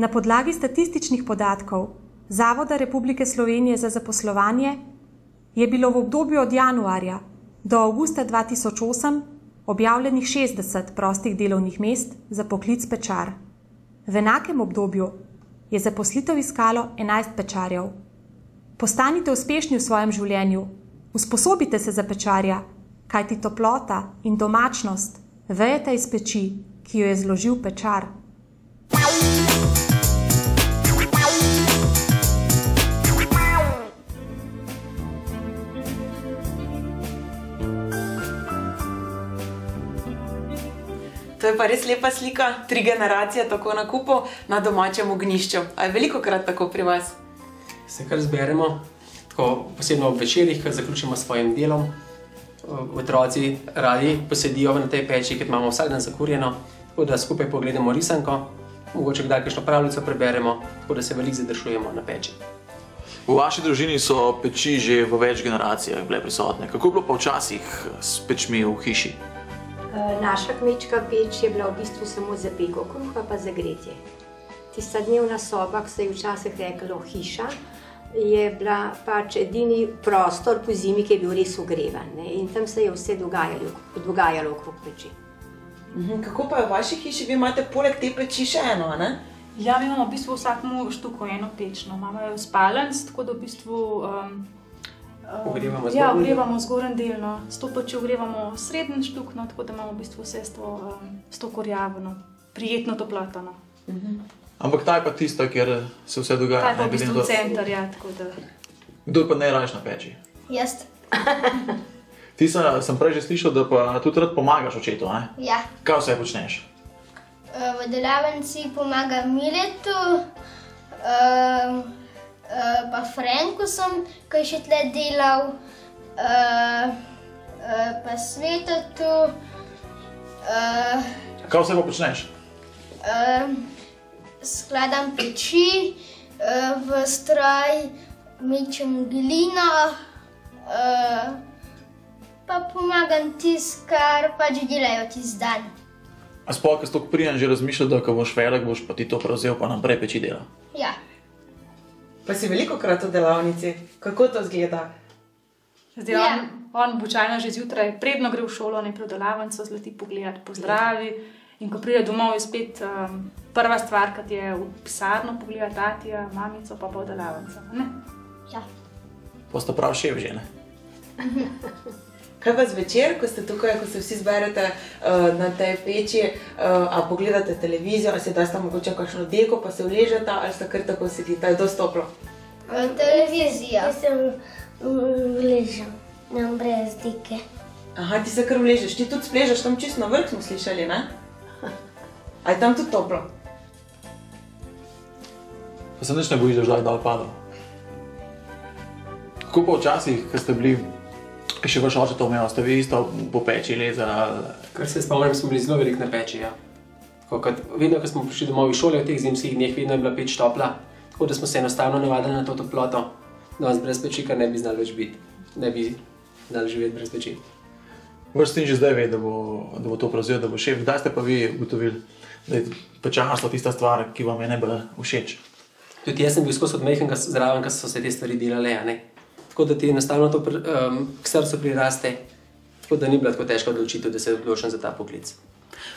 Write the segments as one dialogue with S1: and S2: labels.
S1: Na podlagi statističnih podatkov Zavoda Republike Slovenije za zaposlovanje je bilo v obdobju od januarja do avgusta 2008 objavljenih 60 prostih delovnih mest za poklic pečar. V enakem obdobju je zaposlitev iskalo 11 pečarjev. Postanite uspešni v svojem življenju, usposobite se za pečarja, kajti toplota in domačnost vejeta iz peči, ki jo je zložil pečar.
S2: To je pa res lepa slika, 3 generacije tako na kupu na domačem ognjišču. A je velikokrat tako pri vas?
S3: Se kar zberemo, tako posebno ob večerih, ko zaključimo s svojim delom. Otroci radi posedijo na tej peči, ker imamo vsak dan zakurjeno, tako da skupaj pogledamo risanko, mogoče kdaj kakšno pravljico preberemo, tako da se veliko zadržujemo na peči.
S4: V vaši družini so peči že v več generacijah bile prisotne. Kako je bilo pa včasih s pečmi v hiši?
S5: Naša kmečka peč je bila v bistvu samo za peko kruha pa za gretje. Tista dnevna soba, ki se je včasih reklo hiša, je bila pač edini prostor po zimi, ki je bil res ogrevan. In tam se je vse dogajalo okrog peči.
S2: Kako pa je v vaši hiši? Vi imate poleg te peči še eno, ne?
S6: Ja, mi imamo v bistvu vsakemu štuku eno pečno. Imamo jo spalnic, tako da v bistvu ogrevamo zgornji del. S to pečjo ogrevamo srednji štuk, tako da imamo v bistvu vse s to kurjavo, prijetno toploto.
S4: Ampak ta je pa tista, kjer se vse dogaja.
S6: Ta je pa v bistvu center, ja, tako da...
S4: Kdo pa najraješ na peči?
S7: Jaz.
S4: Ti sem prej že slišal, da pa tudi rad pomagaš očetu, ne?
S7: Ja.
S4: Kaj vse počneš?
S7: V delavnici pomagam Miletu, pa Franku sem, ki je še tle delal, pa Svetatu.
S4: Kaj vse pa počneš?
S7: Skladam peči, v stroj mečem glino, pa pomagam tisto, kar pač delajo tisti dan.
S4: A sploh, ko si tako prijem, že razmišljal, da ko boš velik, boš pa ti to prevzel pa naprej peči dela?
S7: Ja.
S2: Pa si velikokrat v delavnici. Kako to izgleda?
S6: Zdaj, on običajno že zjutraj, predno gre v šolo, najprej v delavnico, zleti pogledati, pozdravi. In ko pride domov, je spet prva stvar, kad je v pisarno pogledati tatija, mamico, pa v delavnico, ne?
S7: Ja.
S4: Pa sta prav šef že, ne?
S2: Kaj pa zvečer, ko ste tukaj, ko se vsi zberete na tej peči, a pogledate televizijo, ali se daste mogoče kakšno deko, pa se uležete, ali ste kar tako sedite, je dosti toplo?
S7: Televizija.
S8: Jaz sem uležem, nam brez deke.
S2: Aha, ti se kar uležeš, ti tudi spležeš tam čisto na vrh, smo slišali, ne? A je tam tudi toplo?
S4: Pa se nič ne bojiš, da boš dal padal? Kako pa včasih, ko ste bili, ki še vaš oče to imel, ste vi isto po peči lezali?
S3: Kar se spomnim, smo bili zelo veliko na peči, ja. Vedno, ko smo prišli domov iz šole v teh zimskih dneh, vedno je bila peč topla, tako da smo se enostavno navadili na to toploto. Danes brez peči kar ne bi znali več biti, ne bi znali živeti brez peči.
S4: Vaš sin že zdaj ve, da bo to prevzel, da bo šef. Kdaj ste pa vi ugotovili, da je pečarstvo tista stvar, ki vam je najbolj všeč?
S3: Tudi jaz sem bil skozi od majhnega zraven, ko so se te stvari delale, a ne. Tako da ti enostavno to k srcu priraste, tako da ni bila tako težka odločitev, da se odločim za ta poklic.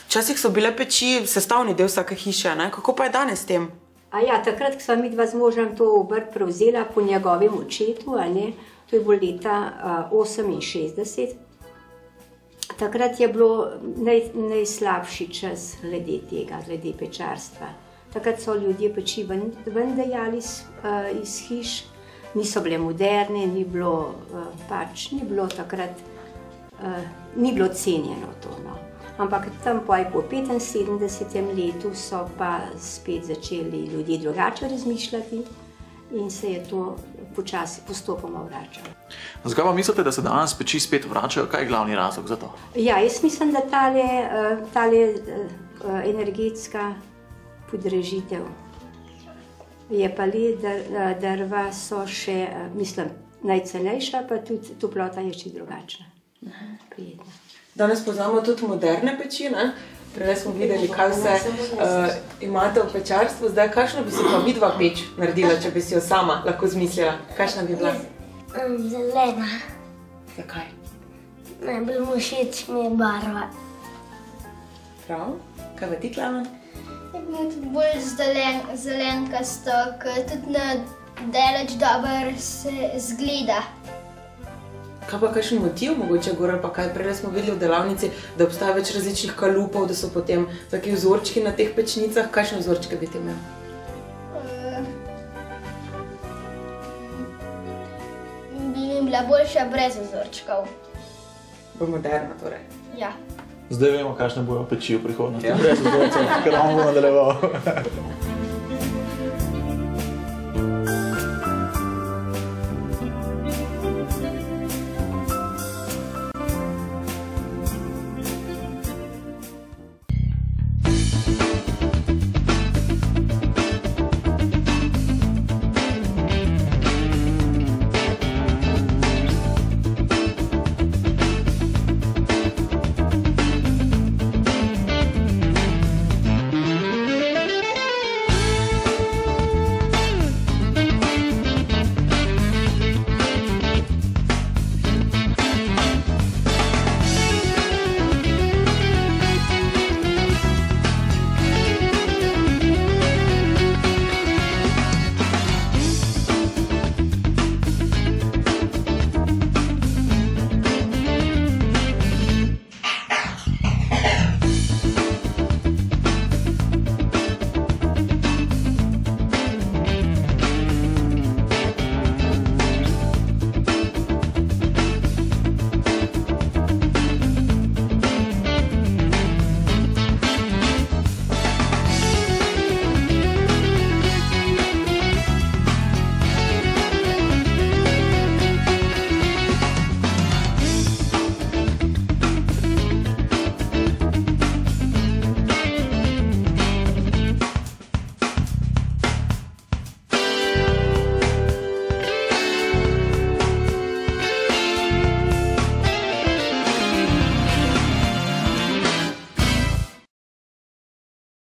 S2: Včasih so bile peči sestavni del vsake hiše, ne? Kako pa je danes s tem?
S5: Ja, takrat, ko sva midva z možem to obrt prevzela po njegovem očetu, to je bilo leta 68. Takrat je bilo najslabši čas glede tega, glede pečarstva. Takrat so ljudje peči ven dajali iz hiš, niso bile moderne, ni bilo takrat, ni bilo cenjeno to. Ampak tam po 75. letu so pa spet začeli ljudje drugače razmišljati in se je to počasi postopoma vračalo.
S4: Zakaj pa mislite, da se danes peči spet vračajo? Kaj je glavni razlog za to?
S5: Ja, jaz mislim, da tale energetska podražitev je pa le, drva so še, mislim, najcenejša, pa tudi toplota je še drugačna. Prijetna.
S2: Danes poznamo tudi moderne peči, ne? Prej smo videli, kaj vse imate v pečarstvu. Zdaj, kakšno bi si pa vidva peč naredila, če bi si jo sama lahko zmislila? Kakšna bi bila?
S8: Zelena.
S2: Zakaj?
S8: Najbolj všeč mi je barva.
S2: Prav? Kaj pa ti, Klemen?
S7: Tudi bolj zelenkasto, ker tudi na daleč dobro se zgleda.
S2: Kaj pa kakšen motiv mogoče gor, pa kaj prej smo videli v delavnici, da obstaja več različnih kalupov, da so potem taki vzorčki na teh pečnicah. Kakšne vzorčke bi ti imel?
S7: Bi mi bila boljša brez vzorčkov.
S2: Bo moderna torej.
S7: Ja.
S4: Zdaj vemo, kakšne bojo peči v prihodnosti. Brez vzorcev, ker bomo nadaljeval.